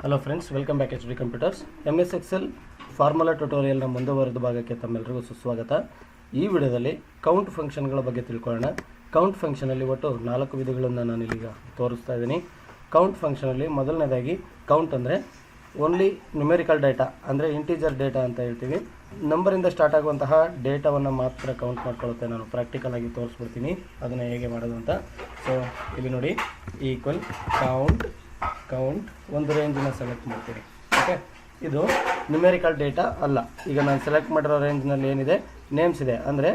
Hello friends, welcome back H D computers. MS Excel formula ಟ್ಯುಟೋರಿಯಲ್ನ ಮುಂದುವರೆದ ಭಾಗಕ್ಕೆ ತಮ್ಮೆಲ್ಲರಿಗೂ ಸುಸ್ವಾಗತ. ಈ ವಿಡಿಯೋದಲ್ಲಿ ಕೌಂಟ್ ಫಂಕ್ಷನ್ಗಳ ಬಗ್ಗೆ ತಿಳ್ಕೊಳ್ಳೋಣ. ಕೌಂಟ್ ಫಂಕ್ಷನಲ್ಲಿ ಒಟ್ಟು 4 ವಿಧಗಳನ್ನು ನಾನು ಇಲ್ಲಿಗ ತೋರಿಸ್ತಾ ಇದ್ದೀನಿ. ಕೌಂಟ್ ಫಂಕ್ಷನಲ್ಲಿ ಮೊದಲನೇದಾಗಿ ಕೌಂಟ್ ಅಂದರೆ ಓನ್ಲಿ ನ್ಯೂಮೆರಿಕಲ್ ಡೇಟಾ ಅಂದರೆ ಇಂಟೀಜರ್ ಡೇಟಾ ಅಂತ ಹೇಳ್ತೀವಿ. ನಂಬರಿಂದ ಸ್ಟಾರ್ಟ್ ಆಗುವಂತಹ ಡೇಟಾವನ್ನು ಮಾತ್ರ ಕೌಂಟ್ ಮಾಡ್ಕೊಳ್ಳುತ್ತೆ. ನಾನು ಪ್ರಾಕ್ಟಿಕಲ್ ಆಗಿ ತೋರಿಸ್ಬಿಡ್ತೀನಿ ಅದನ್ನು ಹೇಗೆ ಮಾಡೋದು ಅಂತ. ಸೊ ಇಲ್ಲಿ ನೋಡಿ, ಈಕ್ವಲ್ ಕೌಂಟ್ ಒಂದು ರೇಂಜನ್ನು ಸೆಲೆಕ್ಟ್ ಮಾಡ್ತೀನಿ. ಓಕೆ, ಇದು ನ್ಯೂಮೆರಿಕಲ್ ಡೇಟಾ ಅಲ್ಲ. ಈಗ ನಾನು ಸೆಲೆಕ್ಟ್ ಮಾಡಿರೋ ರೇಂಜ್ನಲ್ಲಿ ಏನಿದೆ, ನೇಮ್ಸ್ ಇದೆ, ಅಂದರೆ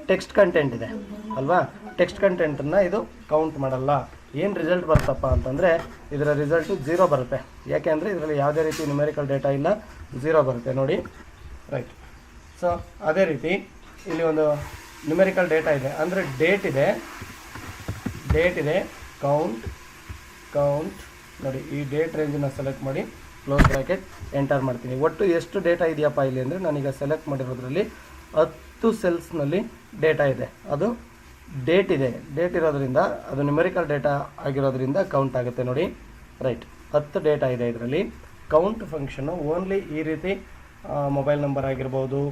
ಟೆಕ್ಸ್ಟ್ ಕಂಟೆಂಟ್ ಇದೆ ಅಲ್ವಾ. ಟೆಕ್ಸ್ಟ್ ಕಂಟೆಂಟನ್ನು ಇದು ಕೌಂಟ್ ಮಾಡಲ್ಲ. ಏನು ರಿಸಲ್ಟ್ ಬರುತ್ತಪ್ಪ ಅಂತಂದರೆ ಇದರ ರಿಸಲ್ಟು 0 ಬರುತ್ತೆ. ಯಾಕೆ ಅಂದರೆ ಇದರಲ್ಲಿ ಯಾವುದೇ ರೀತಿ ನ್ಯೂಮೆರಿಕಲ್ ಡೇಟಾ ಇಲ್ಲ, 0 ಬರುತ್ತೆ ನೋಡಿ. ರೈಟ್. ಸೊ ಅದೇ ರೀತಿ ಇಲ್ಲಿ ಒಂದು ನ್ಯೂಮೆರಿಕಲ್ ಡೇಟಾ ಇದೆ, ಅಂದರೆ ಡೇಟ್ ಇದೆ. ಕೌಂಟ್ ನೋಡಿ, ಈ ಡೇಟ್ ರೇಂಜನ್ನು ಸೆಲೆಕ್ಟ್ ಮಾಡಿ ಕ್ಲೋಸ್ ಬ್ರ್ಯಾಕೆಟ್ ಎಂಟರ್ ಮಾಡ್ತೀನಿ. ಒಟ್ಟು ಎಷ್ಟು ಡೇಟಾ ಇದೆಯಪ್ಪ ಇಲ್ಲಿ ಅಂದರೆ, ನಾನೀಗ ಸೆಲೆಕ್ಟ್ ಮಾಡಿರೋದ್ರಲ್ಲಿ 10 ಸೆಲ್ಸ್ನಲ್ಲಿ ಡೇಟಾ ಇದೆ. ಅದು ಡೇಟ್ ಇರೋದ್ರಿಂದ ಅದು ನ್ಯೂಮೆರಿಕಲ್ ಡೇಟಾ ಆಗಿರೋದ್ರಿಂದ ಕೌಂಟ್ ಆಗುತ್ತೆ ನೋಡಿ. ರೈಟ್, 10 ಡೇಟಾ ಇದೆ ಇದರಲ್ಲಿ. ಕೌಂಟ್ ಫಂಕ್ಷನ್ನು ಓನ್ಲಿ ಈ ರೀತಿ ಮೊಬೈಲ್ ನಂಬರ್ ಆಗಿರ್ಬೋದು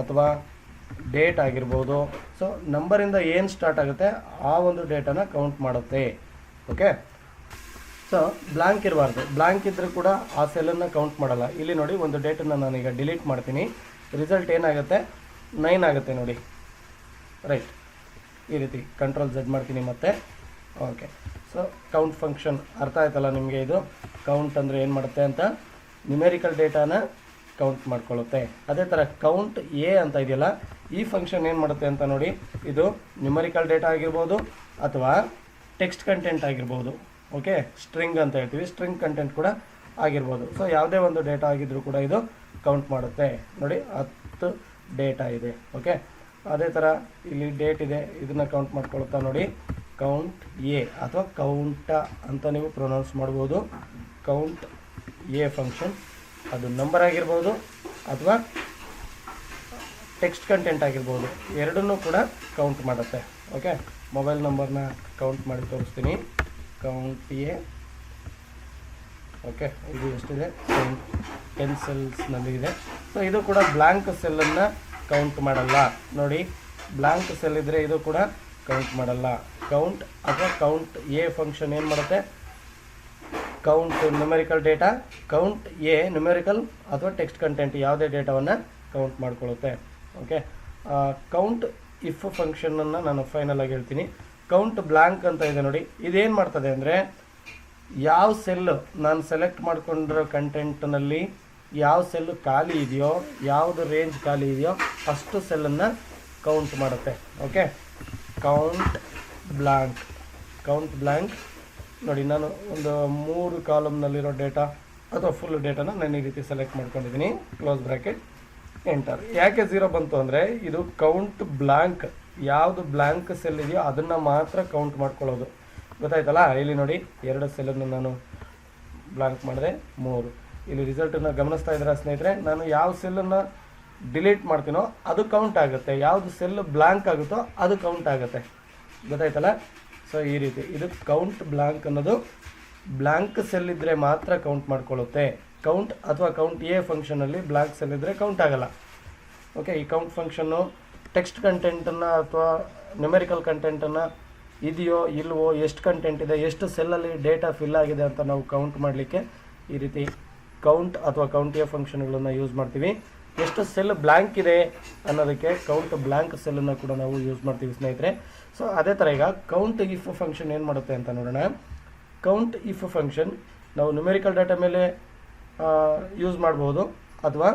ಅಥವಾ ಡೇಟ್ ಆಗಿರ್ಬೋದು. ಸೊ ನಂಬರಿಂದ ಏನು ಸ್ಟಾರ್ಟ್ ಆಗುತ್ತೆ ಆ ಒಂದು ಡೇಟಾನ ಕೌಂಟ್ ಮಾಡುತ್ತೆ. ಓಕೆ, ಸೊ ಬ್ಲ್ಯಾಂಕ್ ಇರಬಾರ್ದು. ಬ್ಲ್ಯಾಂಕ್ ಇದ್ದರೂ ಕೂಡ ಆ ಸೆಲ್ಲನ್ನು ಕೌಂಟ್ ಮಾಡಲ್ಲ. ಇಲ್ಲಿ ನೋಡಿ, ಒಂದು ಡೇಟನ್ನು ನಾನೀಗ ಡಿಲೀಟ್ ಮಾಡ್ತೀನಿ. ರಿಸಲ್ಟ್ ಏನಾಗುತ್ತೆ, 9 ಆಗುತ್ತೆ ನೋಡಿ. ರೈಟ್, ಈ ರೀತಿ CTRL Z ಮಾಡ್ತೀನಿ ಮತ್ತೆ. ಓಕೆ, ಸೊ ಕೌಂಟ್ ಫಂಕ್ಷನ್ ಅರ್ಥ ಆಯ್ತಲ್ಲ ನಿಮಗೆ. ಇದು ಕೌಂಟ್ ಅಂದರೆ ಏನು ಮಾಡುತ್ತೆ ಅಂತ, ನ್ಯೂಮೆರಿಕಲ್ ಡೇಟಾನ ಕೌಂಟ್ ಮಾಡ್ಕೊಳ್ಳುತ್ತೆ. ಅದೇ ಥರ ಕೌಂಟ್ ಎ ಅಂತ ಇದೆಯಲ್ಲ, ಈ ಫಂಕ್ಷನ್ ಏನು ಮಾಡುತ್ತೆ ಅಂತ ನೋಡಿ. ಇದು ನ್ಯೂಮೆರಿಕಲ್ ಡೇಟಾ ಆಗಿರ್ಬೋದು ಅಥವಾ ಟೆಕ್ಸ್ಟ್ ಕಂಟೆಂಟ್ ಆಗಿರ್ಬೋದು. ಓಕೆ, ಸ್ಟ್ರಿಂಗ್ ಅಂತ ಹೇಳ್ತೀವಿ, ಸ್ಟ್ರಿಂಗ್ ಕಂಟೆಂಟ್ ಕೂಡ ಆಗಿರ್ಬೋದು. ಸೊ ಯಾವುದೇ ಒಂದು ಡೇಟಾ ಆಗಿದ್ರೂ ಕೂಡ ಇದು ಕೌಂಟ್ ಮಾಡುತ್ತೆ ನೋಡಿ. 10 ಡೇಟಾ ಇದೆ. ಓಕೆ, ಅದೇ ಥರ ಇಲ್ಲಿ ಡೇಟ್ ಇದೆ, ಇದನ್ನು ಕೌಂಟ್ ಮಾಡ್ಕೊಳ್ತಾ ನೋಡಿ. ಕೌಂಟ್ ಎ ಅಥವಾ ಕೌಂಟ ಅಂತ ನೀವು ಪ್ರೊನೌನ್ಸ್ ಮಾಡ್ಬೋದು. ಕೌಂಟ್ ಎ ಫಂಕ್ಷನ್ ಅದು ನಂಬರ್ ಆಗಿರ್ಬೋದು ಅಥವಾ ಟೆಕ್ಸ್ಟ್ ಕಂಟೆಂಟ್ ಆಗಿರ್ಬೋದು, ಎರಡನ್ನೂ ಕೂಡ ಕೌಂಟ್ ಮಾಡುತ್ತೆ. ಓಕೆ, ಮೊಬೈಲ್ ನಂಬರ್ನ ಕೌಂಟ್ ಮಾಡಿ ತೋರಿಸ್ತೀನಿ. Count A. ಓಕೆ, ಇದು ಎಷ್ಟಿದೆ, 10 ಸೆಲ್ಸ್ನಲ್ಲಿ ಇದೆ. ಸೊ ಇದು ಕೂಡ ಬ್ಲ್ಯಾಂಕ್ ಸೆಲ್ಲನ್ನು ಕೌಂಟ್ ಮಾಡಲ್ಲ ನೋಡಿ. ಬ್ಲ್ಯಾಂಕ್ ಸೆಲ್ ಇದ್ದರೆ ಇದು ಕೂಡ ಕೌಂಟ್ ಮಾಡಲ್ಲ. ಕೌಂಟ್ ಅಥವಾ ಕೌಂಟ್ ಎ ಫಂಕ್ಷನ್ ಏನು ಮಾಡುತ್ತೆ, count numerical data, count A numerical ಅಥವಾ ಟೆಕ್ಸ್ಟ್ ಕಂಟೆಂಟ್ ಯಾವುದೇ ಡೇಟಾವನ್ನು ಕೌಂಟ್ ಮಾಡ್ಕೊಳ್ಳುತ್ತೆ. ಓಕೆ, ಕೌಂಟ್ ಇಫ್ ಫಂಕ್ಷನನ್ನು ನಾನು ಫೈನಲ್ ಆಗಿ ಹೇಳ್ತೀನಿ. ಕೌಂಟ್ ಬ್ಲ್ಯಾಂಕ್ ಅಂತ ಇದೆ ನೋಡಿ. ಇದೇನು ಮಾಡ್ತದೆ ಅಂದರೆ, ಯಾವ ಸೆಲ್ಲು ನಾನು ಸೆಲೆಕ್ಟ್ ಮಾಡ್ಕೊಂಡಿರೋ ಕಂಟೆಂಟ್ನಲ್ಲಿ ಯಾವ ಸೆಲ್ಲು ಖಾಲಿ ಇದೆಯೋ, ಯಾವುದು ರೇಂಜ್ ಖಾಲಿ ಇದೆಯೋ ಅಷ್ಟು ಸೆಲ್ಲನ್ನು ಕೌಂಟ್ ಮಾಡುತ್ತೆ. ಓಕೆ, ಕೌಂಟ್ ಬ್ಲ್ಯಾಂಕ್ ನೋಡಿ. ನಾನು ಒಂದು 3 ಕಾಲಮ್ನಲ್ಲಿರೋ ಡೇಟಾ ಅಥವಾ ಫುಲ್ ಡೇಟಾನ ನಾನು ಈ ರೀತಿ ಸೆಲೆಕ್ಟ್ ಮಾಡ್ಕೊಂಡಿದ್ದೀನಿ. Close bracket enter. ಯಾಕೆ 0 ಬಂತು ಅಂದರೆ, ಇದು ಕೌಂಟ್ ಬ್ಲ್ಯಾಂಕ್. ಯಾವುದು ಬ್ಲ್ಯಾಂಕ್ ಸೆಲ್ ಇದೆಯೋ ಅದನ್ನು ಮಾತ್ರ ಕೌಂಟ್ ಮಾಡ್ಕೊಳ್ಳೋದು. ಗೊತ್ತಾಯ್ತಲ್ಲ. ಇಲ್ಲಿ ನೋಡಿ, 2 ಸೆಲ್ಲನ್ನು ನಾನು ಬ್ಲ್ಯಾಂಕ್ ಮಾಡಿದೆ, 3. ಇಲ್ಲಿ ರಿಸಲ್ಟನ್ನು ಗಮನಿಸ್ತಾ ಇದ್ದೀರಾ ಸ್ನೇಹಿತರೆ. ನಾನು ಯಾವ ಸೆಲ್ಲನ್ನು ಡಿಲೀಟ್ ಮಾಡ್ತೀನೋ ಅದು ಕೌಂಟ್ ಆಗುತ್ತೆ, ಯಾವುದು ಸೆಲ್ ಬ್ಲ್ಯಾಂಕ್ ಆಗುತ್ತೋ ಅದು ಕೌಂಟ್ ಆಗುತ್ತೆ. ಗೊತ್ತಾಯ್ತಲ್ಲ. ಸೊ ಈ ರೀತಿ ಇದು ಕೌಂಟ್ ಬ್ಲ್ಯಾಂಕ್ ಅನ್ನೋದು ಬ್ಲ್ಯಾಂಕ್ ಸೆಲ್ ಇದ್ದರೆ ಮಾತ್ರ ಕೌಂಟ್ ಮಾಡ್ಕೊಳ್ಳುತ್ತೆ. ಕೌಂಟ್ ಅಥವಾ ಕೌಂಟ್ ಎ ಫಂಕ್ಷನಲ್ಲಿ ಬ್ಲ್ಯಾಂಕ್ ಸೆಲ್ ಇದ್ದರೆ ಕೌಂಟ್ ಆಗಲ್ಲ. ಓಕೆ, ಈ ಕೌಂಟ್ ಫಂಕ್ಷನ್ನು ಟೆಕ್ಸ್ಟ್ ಕಂಟೆಂಟನ್ನು ಅಥವಾ ನ್ಯೂಮೆರಿಕಲ್ ಕಂಟೆಂಟನ್ನು ಇದೆಯೋ ಇಲ್ವೋ, ಎಷ್ಟು ಕಂಟೆಂಟ್ ಇದೆ, ಎಷ್ಟು ಸೆಲ್ಲಲ್ಲಿ ಡೇಟಾ ಫಿಲ್ ಆಗಿದೆ ಅಂತ ನಾವು ಕೌಂಟ್ ಮಾಡಲಿಕ್ಕೆ ಈ ರೀತಿ ಕೌಂಟ್ ಅಥವಾ ಕೌಂಟ್ ಎ ಫಂಕ್ಷನ್ಗಳನ್ನು ಯೂಸ್ ಮಾಡ್ತೀವಿ. ಎಷ್ಟು ಸೆಲ್ ಬ್ಲ್ಯಾಂಕ್ ಇದೆ ಅನ್ನೋದಕ್ಕೆ ಕೌಂಟ್ ಬ್ಲ್ಯಾಂಕ್ ಸೆಲ್ಲನ್ನು ಕೂಡ ನಾವು ಯೂಸ್ ಮಾಡ್ತೀವಿ ಸ್ನೇಹಿತರೆ. ಸೊ ಅದೇ ಥರ ಈಗ ಕೌಂಟ್ ಇಫ್ ಫಂಕ್ಷನ್ ಏನು ಮಾಡುತ್ತೆ ಅಂತ ನೋಡೋಣ. ಕೌಂಟ್ ಇಫ್ ಫಂಕ್ಷನ್ ನಾವು ನ್ಯೂಮೆರಿಕಲ್ ಡೇಟಾ ಮೇಲೆ ಯೂಸ್ ಮಾಡ್ಬೋದು ಅಥವಾ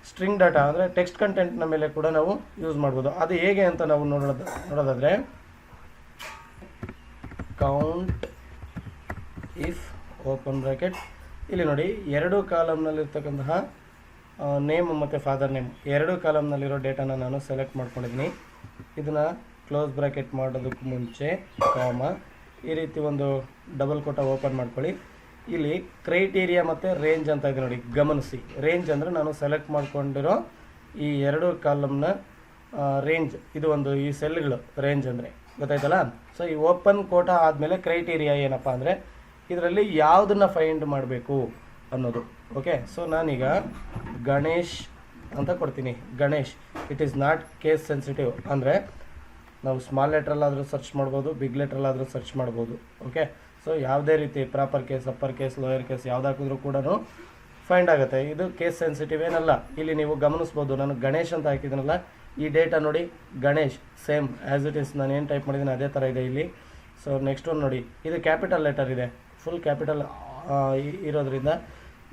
ಸ್ಟ್ರಿಂಗ್ ಡೇಟಾ ಅಂದರೆ ಟೆಕ್ಸ್ಟ್ ಕಂಟೆಂಟ್ನ ಮೇಲೆ ಕೂಡ ನಾವು ಯೂಸ್ ಮಾಡ್ಬೋದು. ಅದು ಹೇಗೆ ಅಂತ ನಾವು ನೋಡೋದಾದರೆ, ಕೌಂಟ್ ಇಫ್ ಓಪನ್ ಬ್ರ್ಯಾಕೆಟ್, ಇಲ್ಲಿ ನೋಡಿ 2 ಕಾಲಮ್ನಲ್ಲಿರ್ತಕ್ಕಂತಹ ನೇಮ್ ಮತ್ತು ಫಾದರ್ ನೇಮ್ 2 ಕಾಲಮ್ನಲ್ಲಿರೋ ಡೇಟಾನ ನಾನು ಸೆಲೆಕ್ಟ್ ಮಾಡ್ಕೊಂಡಿದ್ದೀನಿ. ಇದನ್ನು ಕ್ಲೋಸ್ ಬ್ರ್ಯಾಕೆಟ್ ಮಾಡೋದಕ್ಕೆ ಮುಂಚೆ ಕಾಮ, ಈ ರೀತಿ ಒಂದು ಡಬಲ್ ಕೋಟ ಓಪನ್ ಮಾಡ್ಕೊಳ್ಳಿ. ಇಲ್ಲಿ ಕ್ರೈಟೀರಿಯಾ ಮತ್ತು ರೇಂಜ್ ಅಂತ ಇದೆ ನೋಡಿ, ಗಮನಿಸಿ. ರೇಂಜ್ ಅಂದರೆ ನಾನು ಸೆಲೆಕ್ಟ್ ಮಾಡ್ಕೊಂಡಿರೋ ಈ 2 ಕಾಲಮ್ನ ರೇಂಜ್. ಇದು ಒಂದು ಈ ಸೆಲ್ಗಳು ರೇಂಜ್ ಅಂದರೆ ಗೊತ್ತಾಯ್ತಲ್ಲ. ಸೊ ಈ ಓಪನ್ ಕೋಟ ಆದಮೇಲೆ ಕ್ರೈಟೀರಿಯಾ ಏನಪ್ಪ ಅಂದರೆ, ಇದರಲ್ಲಿ ಯಾವುದನ್ನು ಫೈಂಡ್ ಮಾಡಬೇಕು ಅನ್ನೋದು. ಓಕೆ, ಸೊ ನಾನೀಗ ಗಣೇಶ್ ಅಂತ ಕೊಡ್ತೀನಿ. Ganesh, it is not case sensitive. ಅಂದರೆ ನಾವು ಸ್ಮಾಲ್ ಲೆಟ್ರಲ್ಲಾದರೂ ಸರ್ಚ್ ಮಾಡ್ಬೋದು, ಬಿಗ್ ಲೆಟ್ರಲ್ಲಾದರೂ ಸರ್ಚ್ ಮಾಡ್ಬೋದು. ಓಕೆ, ಸೊ ಯಾವುದೇ ರೀತಿ proper case, upper case, lower case ಯಾವ್ದು ಹಾಕಿದ್ರೂ ಕೂಡ ಫೈಂಡ್ ಆಗುತ್ತೆ. ಇದು ಕೇಸ್ ಸೆನ್ಸಿಟಿವ್ ಏನಲ್ಲ. ಇಲ್ಲಿ ನೀವು ಗಮನಿಸ್ಬೋದು, ನಾನು ಗಣೇಶ್ ಅಂತ ಹಾಕಿದ್ದೀನಲ್ಲ, ಈ ಡೇಟಾ ನೋಡಿ Ganesh same as it is ನಾನು ಏನು ಟೈಪ್ ಮಾಡಿದ್ದೀನಿ ಅದೇ ಥರ ಇದೆ ಇಲ್ಲಿ. ಸೊ ನೆಕ್ಸ್ಟ್ ಒಂದು ನೋಡಿ, ಇದು ಕ್ಯಾಪಿಟಲ್ ಲೆಟರ್ ಇದೆ, ಫುಲ್ ಕ್ಯಾಪಿಟಲ್ ಇರೋದ್ರಿಂದ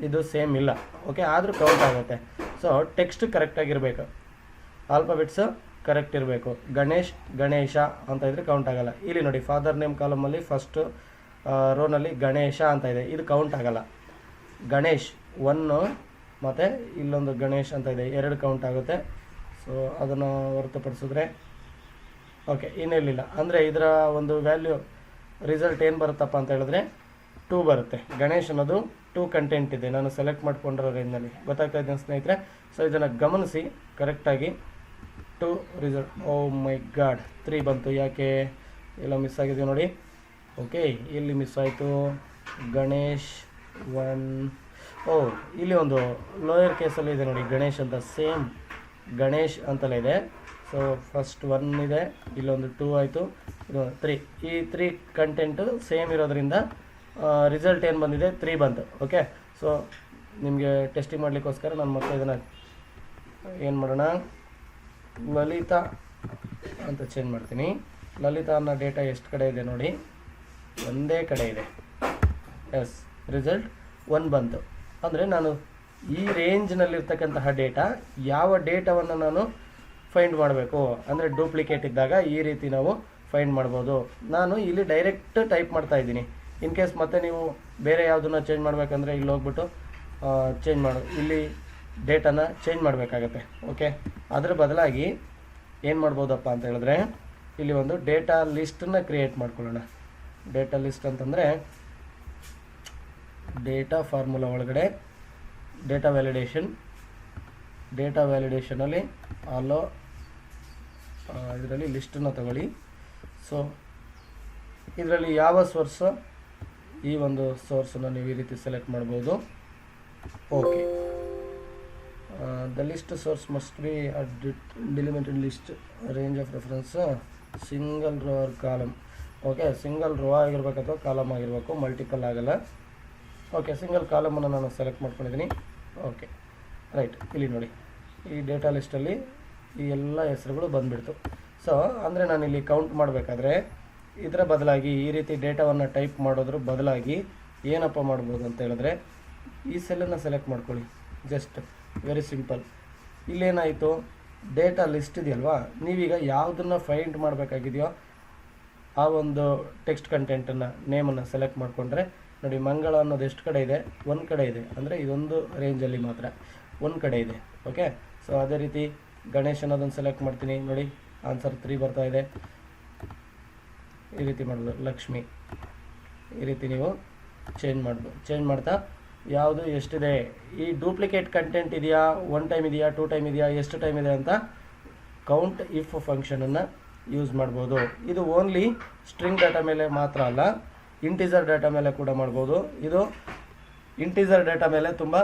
ಇದು ಸೇಮ್ ಇಲ್ಲ. ಓಕೆ, ಆದರೂ ಕೌಂಟ್ ಆಗುತ್ತೆ. ಸೊ ಟೆಕ್ಸ್ಟ್ ಕರೆಕ್ಟಾಗಿರಬೇಕು, ಆಲ್ಫಾಬೆಟ್ಸು ಕರೆಕ್ಟ್ ಇರಬೇಕು. ಗಣೇಶ್, ಗಣೇಶ ಅಂತ ಇದ್ರೆ ಕೌಂಟ್ ಆಗಲ್ಲ. ಇಲ್ಲಿ ನೋಡಿ ಫಾದರ್ ನೇಮ್ ಕಾಲಮಲ್ಲಿ ಫಸ್ಟ್ ರೋನಲ್ಲಿ ಗಣೇಶ ಅಂತ ಇದೆ, ಇದು ಕೌಂಟ್ ಆಗಲ್ಲ. ಗಣೇಶ್ 1 ಮತ್ತು ಇಲ್ಲೊಂದು ಗಣೇಶ್ ಅಂತ ಇದೆ, 2 ಕೌಂಟ್ ಆಗುತ್ತೆ. ಸೊ ಅದನ್ನು ಹೊರತುಪಡಿಸಿದ್ರೆ ಓಕೆ, ಇನ್ನೆಲ್ಲಿಲ್ಲ. ಅಂದರೆ ಇದರ ಒಂದು ವ್ಯಾಲ್ಯೂ ರಿಸಲ್ಟ್ ಏನು ಬರುತ್ತಪ್ಪ ಅಂತ ಹೇಳಿದ್ರೆ 2 ಬರುತ್ತೆ. ಗಣೇಶ್ ಅನ್ನೋದು 2 ಕಂಟೆಂಟ್ ಇದೆ, ನಾನು ಸೆಲೆಕ್ಟ್ ಮಾಡ್ಕೊಂಡಿರೋ ರೇಂಜ್ನಲ್ಲಿ. ಗೊತ್ತಾಗ್ತಾ ಇದ್ದೇನೆ ಸ್ನೇಹಿತರೆ. ಸೊ ಇದನ್ನು ಗಮನಿಸಿ ಕರೆಕ್ಟಾಗಿ. 2 ರಿಸಲ್ಟ್. ಓ ಮೈ ಗಾಡ್, 3 ಬಂತು. ಯಾಕೆ ಎಲ್ಲ ಮಿಸ್ ಆಗಿದೆ ನೋಡಿ. ಓಕೆ, ಇಲ್ಲಿ ಮಿಸ್ ಆಯಿತು. ಗಣೇಶ್ 1. ಓ, ಇಲ್ಲಿ ಒಂದು ಲೋಯರ್ ಕೇಸಲ್ಲಿ ಇದೆ ನೋಡಿ ಗಣೇಶ್ ಅಂತ, ಸೇಮ್ ಗಣೇಶ್ ಅಂತಲೇ ಇದೆ. ಸೊ ಫಸ್ಟ್ 1 ಇದೆ, ಇಲ್ಲೊಂದು 2 ಆಯಿತು, ಇದು 3. ಈ 3 ಕಂಟೆಂಟು ಸೇಮ್ ಇರೋದ್ರಿಂದ ರಿಸಲ್ಟ್ ಏನು ಬಂದಿದೆ 3 ಬಂತು. ಓಕೆ, ಸೊ ನಿಮಗೆ ಟೆಸ್ಟಿಂಗ್ ಮಾಡಲಿಕ್ಕೋಸ್ಕರ ನಾನು ಮತ್ತೆ ಇದನ್ನು ಏನು ಮಾಡೋಣ, ಲಲಿತಾ ಅಂತ ಚೇಂಜ್ ಮಾಡ್ತೀನಿ. ಲಲಿತಾ ಅನ್ನೋ ಡೇಟಾ ಎಷ್ಟು ಕಡೆ ಇದೆ ನೋಡಿ, ಒಂದೇ ಕಡೆ ಇದೆ. ಎಸ್, ರಿಸಲ್ಟ್ 1 ಬಂತು. ಅಂದರೆ ನಾನು ಈ ರೇಂಜ್ನಲ್ಲಿರ್ತಕ್ಕಂತಹ ಡೇಟಾ ಯಾವ ಡೇಟಾವನ್ನು ನಾನು ಫೈಂಡ್ ಮಾಡಬೇಕು ಅಂದರೆ ಡೂಪ್ಲಿಕೇಟ್ ಇದ್ದಾಗ ಈ ರೀತಿ ನಾವು ಫೈಂಡ್ ಮಾಡ್ಬೋದು. ನಾನು ಇಲ್ಲಿ ಡೈರೆಕ್ಟ್ ಟೈಪ್ ಮಾಡ್ತಾ ಇದ್ದೀನಿ. ಇನ್ ಕೇಸ್ ಮತ್ತೆ ನೀವು ಬೇರೆ ಯಾವುದನ್ನ ಚೇಂಜ್ ಮಾಡಬೇಕಂದ್ರೆ ಇಲ್ಲಿ ಹೋಗ್ಬಿಟ್ಟು ಇಲ್ಲಿ ಡೇಟಾನ ಚೇಂಜ್ ಮಾಡಬೇಕಾಗತ್ತೆ. ಓಕೆ, ಅದರ ಬದಲಾಗಿ ಏನು ಮಾಡ್ಬೋದಪ್ಪ ಅಂತ ಹೇಳಿದ್ರೆ ಇಲ್ಲಿ ಒಂದು ಡೇಟಾ ಲಿಸ್ಟನ್ನು ಕ್ರಿಯೇಟ್ ಮಾಡ್ಕೊಳ್ಳೋಣ. ಡೇಟಾ ಲಿಸ್ಟ್ ಅಂತಂದರೆ ಡೇಟಾ ಫಾರ್ಮುಲಾ ಒಳಗಡೆ ಡೇಟಾ ವ್ಯಾಲಿಡೇಷನಲ್ಲಿ ಅಲೋ ಇದರಲ್ಲಿ ಲಿಸ್ಟನ್ನು ತಗೊಳ್ಳಿ. ಸೊ ಇದರಲ್ಲಿ ಯಾವ ಸೋರ್ಸು, ಈ ಒಂದು ಸೋರ್ಸನ್ನು ನೀವು ಈ ರೀತಿ ಸೆಲೆಕ್ಟ್ ಮಾಡ್ಬೋದು. Okay, the list source must be delimited list, range of reference single row or column. Okay, single row ಆಗಿರ್ಬೇಕು ಅಥವಾ ಕಾಲಮ್ ಆಗಿರಬೇಕು, ಮಲ್ಟಿಪಲ್ ಆಗಲ್ಲ. ಓಕೆ, ಸಿಂಗಲ್ ಕಾಲಮನ್ನು ನಾನು ಸೆಲೆಕ್ಟ್ ಮಾಡ್ಕೊಂಡಿದ್ದೀನಿ. Okay, right. ಇಲ್ಲಿ ನೋಡಿ ಈ ಡೇಟಾ ಲಿಸ್ಟಲ್ಲಿ ಈ ಎಲ್ಲ ಹೆಸರುಗಳು ಬಂದುಬಿಡ್ತು. ಸೊ ಅಂದರೆ ನಾನಿಲ್ಲಿ ಕೌಂಟ್ ಮಾಡಬೇಕಾದ್ರೆ ಇದರ ಬದಲಾಗಿ ಈ ರೀತಿ ಡೇಟಾವನ್ನು ಟೈಪ್ ಮಾಡೋದ್ರ ಬದಲಾಗಿ ಏನಪ್ಪ ಮಾಡ್ಬೋದು ಅಂತ ಹೇಳಿದ್ರೆ ಈ ಸೆಲ್ಲನ್ನು ಸೆಲೆಕ್ಟ್ ಮಾಡ್ಕೊಳ್ಳಿ. Just very simple. ಇಲ್ಲೇನಾಯಿತು, ಡೇಟಾ ಲಿಸ್ಟ್ ಇದೆಯಲ್ವಾ, ನೀವೀಗ ಯಾವುದನ್ನು ಫೈಂಡ್ ಮಾಡಬೇಕಾಗಿದೆಯೋ ಆ ಒಂದು ಟೆಕ್ಸ್ಟ್ ಕಂಟೆಂಟನ್ನು ನೇಮನ್ನು ಸೆಲೆಕ್ಟ್ ಮಾಡಿಕೊಂಡ್ರೆ ನೋಡಿ, ಮಂಗಳ ಅನ್ನೋದು ಎಷ್ಟು ಕಡೆ ಇದೆ, 1 ಕಡೆ ಇದೆ. ಅಂದರೆ ಇದೊಂದು ರೇಂಜಲ್ಲಿ ಮಾತ್ರ 1 ಕಡೆ ಇದೆ. ಓಕೆ, ಸೊ ಅದೇ ರೀತಿ ಗಣೇಶ್ ಅನ್ನೋದನ್ನು ಸೆಲೆಕ್ಟ್ ಮಾಡ್ತೀನಿ. ನೋಡಿ ಆನ್ಸರ್ 3 ಬರ್ತಾ ಇದೆ. ಈ ರೀತಿ ಮಾಡ್ಬೋದು. ಲಕ್ಷ್ಮಿ, ಈ ರೀತಿ ನೀವು ಚೇಂಜ್ ಮಾಡ್ತಾ ಯಾವುದು ಎಷ್ಟಿದೆ, ಈ ಡೂಪ್ಲಿಕೇಟ್ ಕಂಟೆಂಟ್ ಇದೆಯಾ, 1 ಟೈಮ್ ಇದೆಯಾ, 2 ಟೈಮ್ ಇದೆಯಾ, ಎಷ್ಟು ಟೈಮ್ ಇದೆ ಅಂತ ಕೌಂಟ್ ಇಫ್ ಫಂಕ್ಷನನ್ನು ಯೂಸ್ ಮಾಡ್ಬೋದು. ಇದು ಓನ್ಲಿ ಸ್ಟ್ರಿಂಗ್ ಡಾಟಾ ಮೇಲೆ ಮಾತ್ರ ಅಲ್ಲ, ಇಂಟಿಜರ್ ಡಾಟಾ ಮೇಲೆ ಕೂಡ ಮಾಡ್ಬೋದು. ಇದು ಇಂಟಿಜರ್ ಡಾಟಾ ಮೇಲೆ ತುಂಬ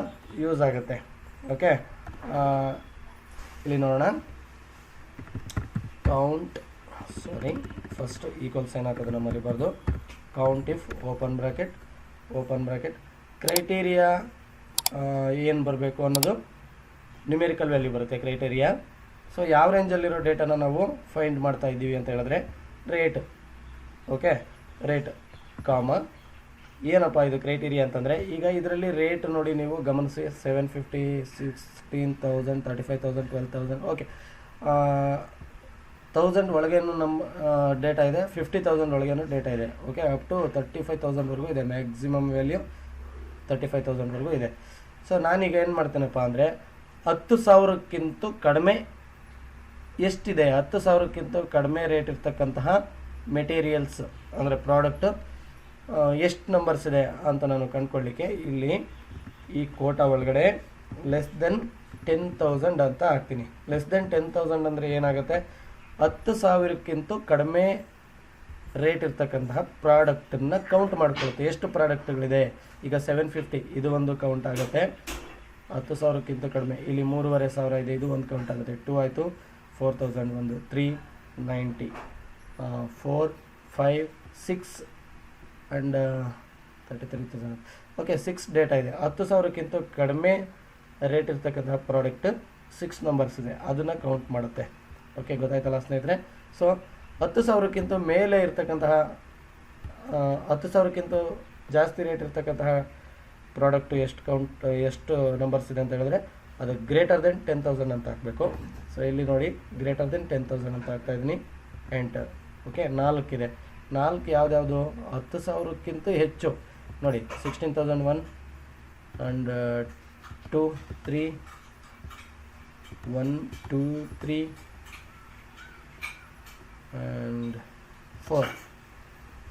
ಯೂಸ್ ಆಗುತ್ತೆ. ಓಕೆ, ಇಲ್ಲಿ ನೋಡೋಣ. ಫಸ್ಟ್ ಈಕ್ವಲ್ ಸೈನ್ ಹಾಕೋದನ್ನು ಮರಿಬಾರ್ದು. COUNTIF ಓಪನ್ ಬ್ರ್ಯಾಕೆಟ್ ಕ್ರೈಟೀರಿಯಾ ಏನು ಬರಬೇಕು ಅನ್ನೋದು ನ್ಯೂಮೆರಿಕಲ್ ವ್ಯಾಲ್ಯೂ ಬರುತ್ತೆ ಕ್ರೈಟೀರಿಯಾ. ಸೊ ಯಾವ ರೇಂಜಲ್ಲಿರೋ ಡೇಟಾನ ನಾವು ಫೈಂಡ್ ಮಾಡ್ತಾ ಇದ್ದೀವಿ ಅಂತ ಹೇಳಿದ್ರೆ ರೇಟ್. ಓಕೆ, ರೇಟ್ ಕಾಮ ಏನಪ್ಪ ಇದು ಕ್ರೈಟೀರಿಯಾ ಅಂತಂದರೆ, ಈಗ ಇದರಲ್ಲಿ ರೇಟ್ ನೋಡಿ ನೀವು ಗಮನಿಸಿ, 750, 16,000, 35,000, 12,000. ಓಕೆ, 1000 ಒಳಗೇನು ನಮ್ಮ ಡೇಟಾ ಇದೆ, 50,000 ಒಳಗೇನು ಡೇಟಾ ಇದೆ. ಓಕೆ, ಅಪ್ ಟು 35,000ವರೆಗೂ ಇದೆ. ಮ್ಯಾಕ್ಸಿಮಮ್ ವ್ಯಾಲ್ಯೂ 35,000ವರೆಗೂ ಇದೆ. ಸೊ ನಾನೀಗ ಏನು ಮಾಡ್ತೇನಪ್ಪ ಅಂದರೆ 10,000ಕ್ಕಿಂತ ಕಡಿಮೆ ಎಷ್ಟಿದೆ, 10,000ಕ್ಕಿಂತ ಕಡಿಮೆ ರೇಟ್ ಇರ್ತಕ್ಕಂತಹ ಮೆಟೀರಿಯಲ್ಸ್ ಅಂದರೆ ಪ್ರಾಡಕ್ಟ್ ಎಷ್ಟು ನಂಬರ್ಸ್ ಇದೆ ಅಂತ ನಾನು ಕಂಡುಕೊಳ್ಳಿಕ್ಕೆ ಇಲ್ಲಿ ಈ ಕೋಟಾ ಒಳಗಡೆ ಲೆಸ್ ದೆನ್ 10,000 ಅಂತ ಹಾಕ್ತೀನಿ. ಲೆಸ್ ದೆನ್ 10,000 ಅಂದರೆ ಏನಾಗುತ್ತೆ, 10,000ಕ್ಕಿಂತ ಕಡಿಮೆ ರೇಟ್ ಇರ್ತಕ್ಕಂತಹ ಪ್ರಾಡಕ್ಟನ್ನು ಕೌಂಟ್ ಮಾಡ್ಕೊಳುತ್ತೆ. ಎಷ್ಟು ಪ್ರಾಡಕ್ಟ್ಗಳಿದೆ, ಈಗ 750 ಇದು ಒಂದು ಕೌಂಟ್ ಆಗುತ್ತೆ. 10,000ಕ್ಕಿಂತ ಕಡಿಮೆ, ಇಲ್ಲಿ 3,500 ಇದೆ, ಇದು ಒಂದು ಕೌಂಟ್ ಆಗುತ್ತೆ. 2 ಆಯಿತು, 4,000 ಒಂದು, 390, 4, 5, 6 ಆ್ಯಂಡ್ 33,000. ಓಕೆ, 6 ಡೇಟಾ ಇದೆ. 10,000ಕ್ಕಿಂತ ಕಡಿಮೆ ರೇಟ್ ಇರ್ತಕ್ಕಂತಹ ಪ್ರಾಡಕ್ಟ್ 6 ನಂಬರ್ಸ್ ಇದೆ, ಅದನ್ನು ಕೌಂಟ್ ಮಾಡುತ್ತೆ. ಓಕೆ, ಗೊತ್ತಾಯ್ತಲ್ಲ ಸ್ನೇಹಿತರೆ. ಸೊ 10,000ಕ್ಕಿಂತ ಮೇಲೆ ಇರ್ತಕ್ಕಂತಹ 10,000ಕ್ಕಿಂತ ಜಾಸ್ತಿ ರೇಟ್ ಇರ್ತಕ್ಕಂತಹ ಪ್ರಾಡಕ್ಟು ಎಷ್ಟು ನಂಬರ್ಸ್ ಇದೆ ಅಂತ ಹೇಳಿದ್ರೆ ಅದು ಗ್ರೇಟರ್ ದೆನ್ 10,000 ಅಂತ ಹಾಕಬೇಕು. ಸೊ ಇಲ್ಲಿ ನೋಡಿ ಗ್ರೇಟರ್ ದೆನ್ 10,000 ಅಂತ ಹಾಕ್ತಾ ಇದ್ದೀನಿ, ಎಂಟರ್. ಓಕೆ, 4 ಇದೆ. 4 ಯಾವ್ದ್ಯಾವುದು 10,000ಕ್ಕಿಂತ ಹೆಚ್ಚು ನೋಡಿ, 16,001 ಆ್ಯಂಡ್ 2, 3, 1, 2, 3 ಆ್ಯಂಡ್ 4.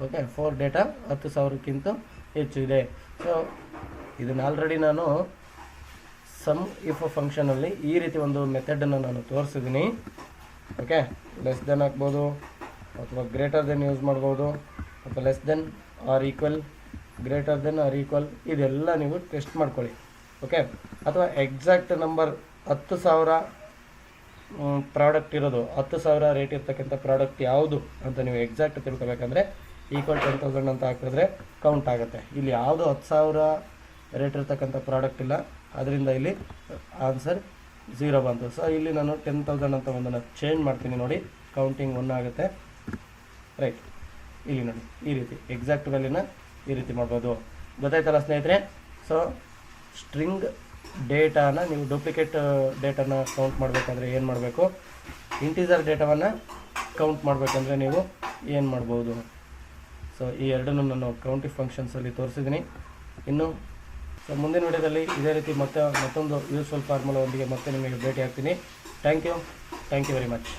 ಓಕೆ, 4 ಡೇಟಾ 10,000ಕ್ಕಿಂತ ಹೆಚ್ಚು ಇದೆ. ಸೊ ಇದನ್ನು ಆಲ್ರೆಡಿ ನಾನು ಸಮ್ ಇಫ್ ಫಂಕ್ಷನಲ್ಲಿ ಈ ರೀತಿ ಒಂದು ಮೆಥಡನ್ನು ನಾನು ತೋರಿಸಿದ್ದೀನಿ. ಓಕೆ, ಲೆಸ್ ದೆನ್ ಹಾಕ್ಬೋದು ಅಥವಾ ಗ್ರೇಟರ್ ದೆನ್ ಯೂಸ್ ಮಾಡ್ಬೋದು, ಅಥವಾ less than or equal, greater than or equal, ಇದೆಲ್ಲ ನೀವು ಟೆಸ್ಟ್ ಮಾಡ್ಕೊಳ್ಳಿ. ಓಕೆ, ಅಥವಾ ಎಕ್ಸಾಕ್ಟ್ ನಂಬರ್ 10,000 ಪ್ರಾಡಕ್ಟ್ ಇರೋದು, 10,000 ರೇಟ್ ಇರ್ತಕ್ಕಂಥ ಪ್ರಾಡಕ್ಟ್ ಯಾವುದು ಅಂತ ನೀವು ಎಕ್ಸಾಕ್ಟ್ ತಿಳ್ಕೊಬೇಕಂದ್ರೆ ಈಕ್ವಲ್ 10,000 ಅಂತ ಹಾಕಿದ್ರೆ ಕೌಂಟ್ ಆಗುತ್ತೆ. ಇಲ್ಲಿ ಯಾವುದು 10,000 ರೇಟ್ ಇರ್ತಕ್ಕಂಥ ಪ್ರಾಡಕ್ಟ್ ಇಲ್ಲ, ಅದರಿಂದ ಇಲ್ಲಿ ಆನ್ಸರ್ 0 ಬಂತು. ಸೊ ಇಲ್ಲಿ ನಾನು 10,000 ಅಂತ ಒಂದನ್ನು ಚೇಂಜ್ ಮಾಡ್ತೀನಿ. ನೋಡಿ, ಕೌಂಟಿಂಗ್ 1 ಆಗುತ್ತೆ. ರೈಟ್, ಇಲ್ಲಿ ನೋಡಿ ಈ ರೀತಿ ಎಕ್ಸಾಕ್ಟ್ ವ್ಯಾಲ್ಯೂನ ಈ ರೀತಿ ಮಾಡ್ಬೋದು. ಗೊತ್ತಾಯ್ತಲ್ಲ ಸ್ನೇಹಿತರೆ. ಸೊ ಸ್ಟ್ರಿಂಗ್ ಡೇಟಾನ ನೀವು ಡೂಪ್ಲಿಕೇಟ್ ಡೇಟಾನ ಕೌಂಟ್ ಮಾಡಬೇಕಂದ್ರೆ ಏನು ಮಾಡಬೇಕು, ಇಂಟೀಜರ್ ಡೇಟಾವನ್ನು ಕೌಂಟ್ ಮಾಡಬೇಕಂದ್ರೆ ನೀವು ಏನು ಮಾಡ್ಬೋದು. ಸೊ ಈ ಎರಡನ್ನೂ ನಾನು ಕೌಂಟಿಫ್ ಫಂಕ್ಷನ್ಸಲ್ಲಿ ತೋರಿಸಿದ್ದೀನಿ. ಇನ್ನು ಸೊ ಮುಂದಿನ ವಿಡಿಯೋದಲ್ಲಿ ಇದೇ ರೀತಿ ಮತ್ತೊಂದು ಯೂಸ್ಫುಲ್ ಫಾರ್ಮುಲಾ ಒಂದಿಗೆ ಮತ್ತೆ ನಿಮಗೆ ಭೇಟಿ ಆಗ್ತೀನಿ. Thank you very much.